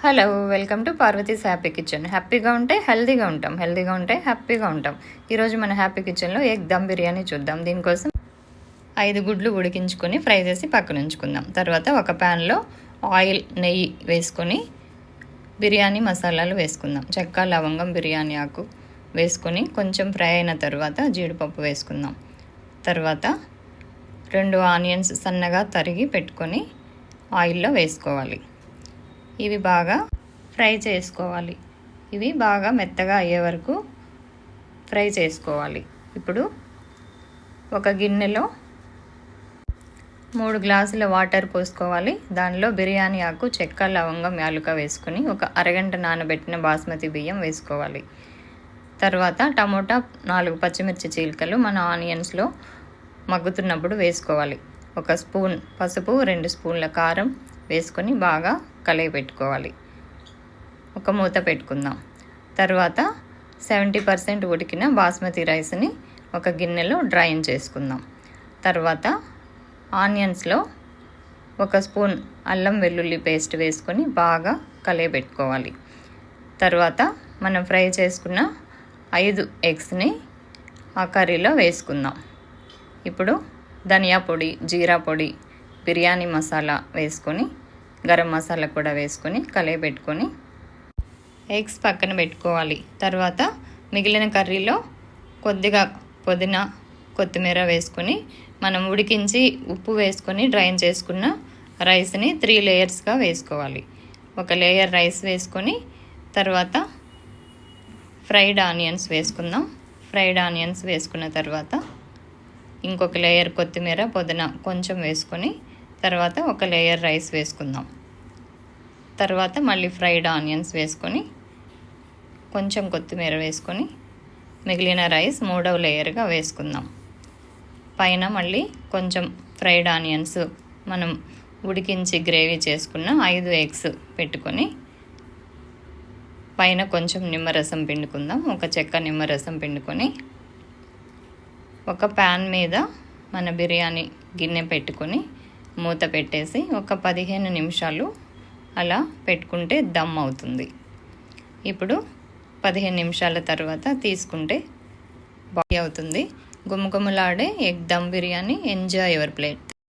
Hello, welcome to Parvati's happy kitchen. హ్యాపీగా ఉంటే హెల్తీగా ఉంటాం, హెల్తీగా ఉంటే హ్యాపీగా ఉంటాం. ఈరోజు మన హ్యాపీ కిచెన్లో ఎగ్ దమ్ బిర్యానీ చూద్దాం. దీనికోసం 5 గుడ్లు ఉడికించుకొని ఫ్రై చేసి పక్కన ఉంచుకుందాం. తర్వాత ఒక ప్యాన్లో ఆయిల్, నెయ్యి వేసుకొని బిర్యానీ మసాలాలు వేసుకుందాం. చెక్క, లవంగం, బిర్యానీ ఆకు వేసుకొని కొంచెం ఫ్రై అయిన తర్వాత జీడిపప్పు వేసుకుందాం. తర్వాత 2 ఆనియన్స్ సన్నగా తరిగి పెట్టుకొని ఆయిల్లో వేసుకోవాలి. ఇవి బాగా ఫ్రై చేసుకోవాలి. ఇవి బాగా మెత్తగా అయ్యే వరకు ఫ్రై చేసుకోవాలి. ఇప్పుడు ఒక గిన్నెలో 3 గ్లాసుల వాటర్ పోసుకోవాలి. దానిలో బిర్యానీ ఆకు, చెక్క, లవంగం, యాలుక వేసుకొని ఒక అరగంట నానబెట్టిన బాస్మతి బియ్యం వేసుకోవాలి. తర్వాత టమోటా, 4 పచ్చిమిర్చి చీలికలు మన ఆనియన్స్లో మగ్గుతున్నప్పుడు వేసుకోవాలి. 1 స్పూన్ పసుపు, 2 స్పూన్ల కారం వేసుకొని బాగా కలయి పెట్టుకోవాలి. ఒక మూత పెట్టుకుందాం. తర్వాత 70% ఉడికిన బాస్మతి రైస్ని ఒక గిన్నెలో డ్రైన్ చేసుకుందాం. తర్వాత ఆనియన్స్లో 1 స్పూన్ అల్లం వెల్లుల్లి పేస్ట్ వేసుకొని బాగా కలయి పెట్టుకోవాలి. తర్వాత మనం ఫ్రై చేసుకున్న 5 ఎగ్స్ని ఆ కర్రీలో వేసుకుందాం. ఇప్పుడు ధనియా పొడి, జీరా పొడి, బిర్యానీ మసాలా వేసుకొని, గరం మసాలా కూడా వేసుకొని కలయి పెట్టుకొని ఎగ్స్ పక్కన పెట్టుకోవాలి. తర్వాత మిగిలిన కర్రీలో కొద్దిగా పుదీనా, కొత్తిమీర వేసుకొని మనం ఉడికించి ఉప్పు వేసుకొని డ్రైన్ చేసుకున్న రైస్ని 3 లేయర్స్గా వేసుకోవాలి. 1 లేయర్ రైస్ వేసుకొని తర్వాత ఫ్రైడ్ ఆనియన్స్ వేసుకుందాం. ఫ్రైడ్ ఆనియన్స్ వేసుకున్న తర్వాత ఇంకొక లేయర్ కొత్తిమీర, పుదీనా కొంచెం వేసుకొని తర్వాత 1 లేయర్ రైస్ వేసుకుందాం. తర్వాత మళ్ళీ ఫ్రైడ్ ఆనియన్స్ వేసుకొని కొంచెం కొత్తిమీర వేసుకొని మిగిలిన రైస్ 3వ లేయర్గా వేసుకుందాం. పైన మళ్ళీ కొంచెం ఫ్రైడ్ ఆనియన్స్, మనం ఉడికించి గ్రేవీ చేసుకున్న 5 ఎగ్స్ పెట్టుకొని పైన కొంచెం నిమ్మరసం పిండుకుందాం. 1 చెక్క నిమ్మరసం పిండుకొని ఒక ప్యాన్ మీద మన బిర్యానీ గిన్నె పెట్టుకొని మూత పెట్టేసి ఒక 15 నిమిషాలు అలా పెట్టుకుంటే దమ్ అవుతుంది. ఇప్పుడు 15 నిమిషాల తర్వాత తీసుకుంటే బాగా అవుతుంది. గుమగుమలాడే egg dum biryani. Enjoy your plate.